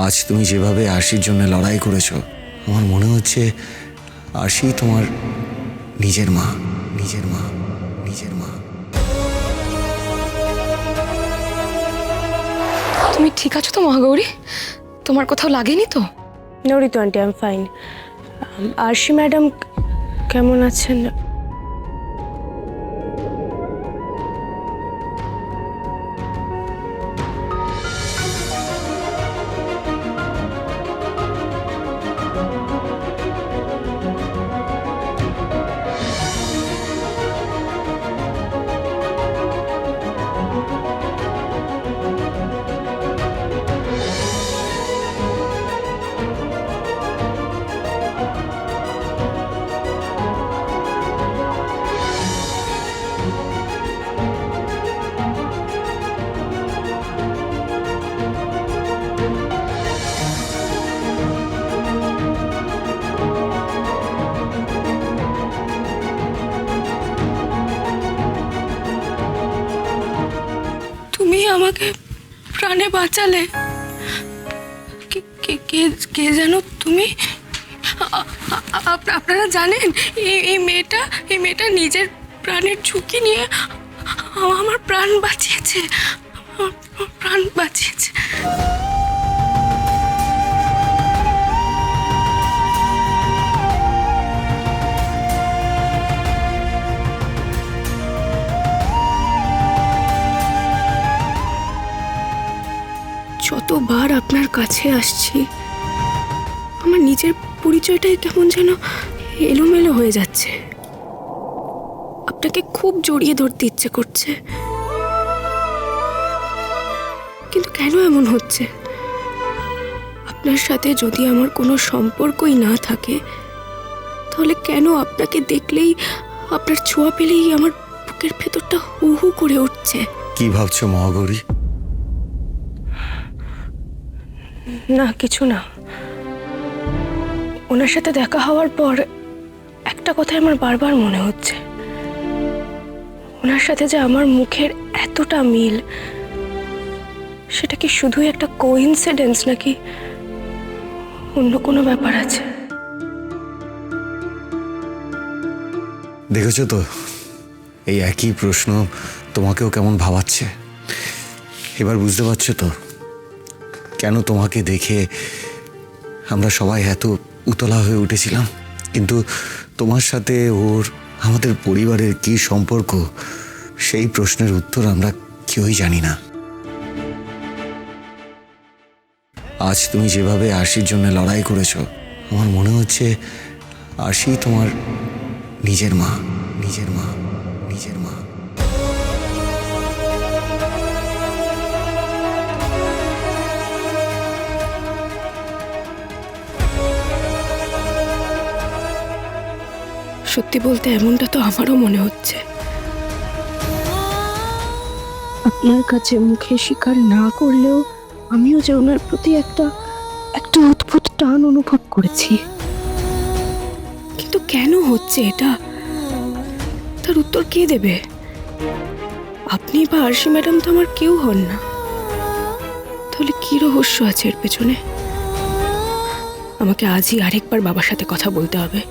আজ তুমি যেভাবে আরশির জন্য লড়াই করেছো, আমার মনে হচ্ছে আরশি তোমার নিজের মা, নিজের মা, নিজের মা। তুমি ঠিক আছো তো মহাগৌরী? তোমার কোথাও লাগেনি তো? No Ritu aunty, I am fine. Arshi madam কেমন আছেন? তুমি আমাকে প্রাণে বাঁচালে। কে যেন তুমি? আপনারা জানেন এই মেয়েটা নিজের প্রাণের ঝুঁকি নিয়ে আমার প্রাণ বাঁচিয়েছে, আমার প্রাণ বাঁচিয়েছে। যতবার আপনার কাছে আসছি, আমার নিজের পরিচয়টাই কেমন যেন এলোমেলো হয়ে যাচ্ছে। আপনাকে খুব জড়িয়ে ধরতে ইচ্ছে করছে, কিন্তু কেন এমন হচ্ছে? আপনার সাথে যদি আমার কোনো সম্পর্কই না থাকে, তাহলে কেন আপনাকে দেখলেই, আপনার ছোঁয়া পেলেই আমার বুকের ভেতরটা হু হু করে উঠছে? কি ভাবছো মহাগৌরী? না, কিছু না। ওনার সাথে দেখা হওয়ার পর একটা কথাই আমার বারবার মনে হচ্ছে, ওনার সাথে যে আমার মুখের এতটা মিল, সেটা কি শুধুই একটা কোইন্সিডেন্স নাকি অন্য কোনো ব্যাপার আছে? দেখেছো তো, এই একই প্রশ্ন তোমাকেও কেমন ভাবাচ্ছে। এবার বুঝতে পারছো তো কেন তোমাকে দেখে আমরা সবাই এত উতলা হয়ে উঠেছিলাম। কিন্তু তোমার সাথে ওর, আমাদের পরিবারের কি সম্পর্ক, সেই প্রশ্নের উত্তর আমরা কেউই জানি না। আজ তুমি যেভাবে আরশির জন্য লড়াই করেছো, আমার মনে হচ্ছে আরশি তোমার নিজের মা, নিজের মা, নিজের মা। সত্যি বলতে এমনটা তো আমারও মনে হচ্ছে। আপনার কাছে মুখে স্বীকার না করলেও আমিও যে ওনার প্রতি একটা অদ্ভুত টান অনুভব করেছি। কিন্তু কেন হচ্ছে এটা, তার উত্তর কে দেবে? আপনি বা আরশি ম্যাডাম তো আমার কেউ হন না। তাহলে কি রহস্য আছে এর পেছনে? আমাকে আজই আরেকবার বাবার সাথে কথা বলতে হবে।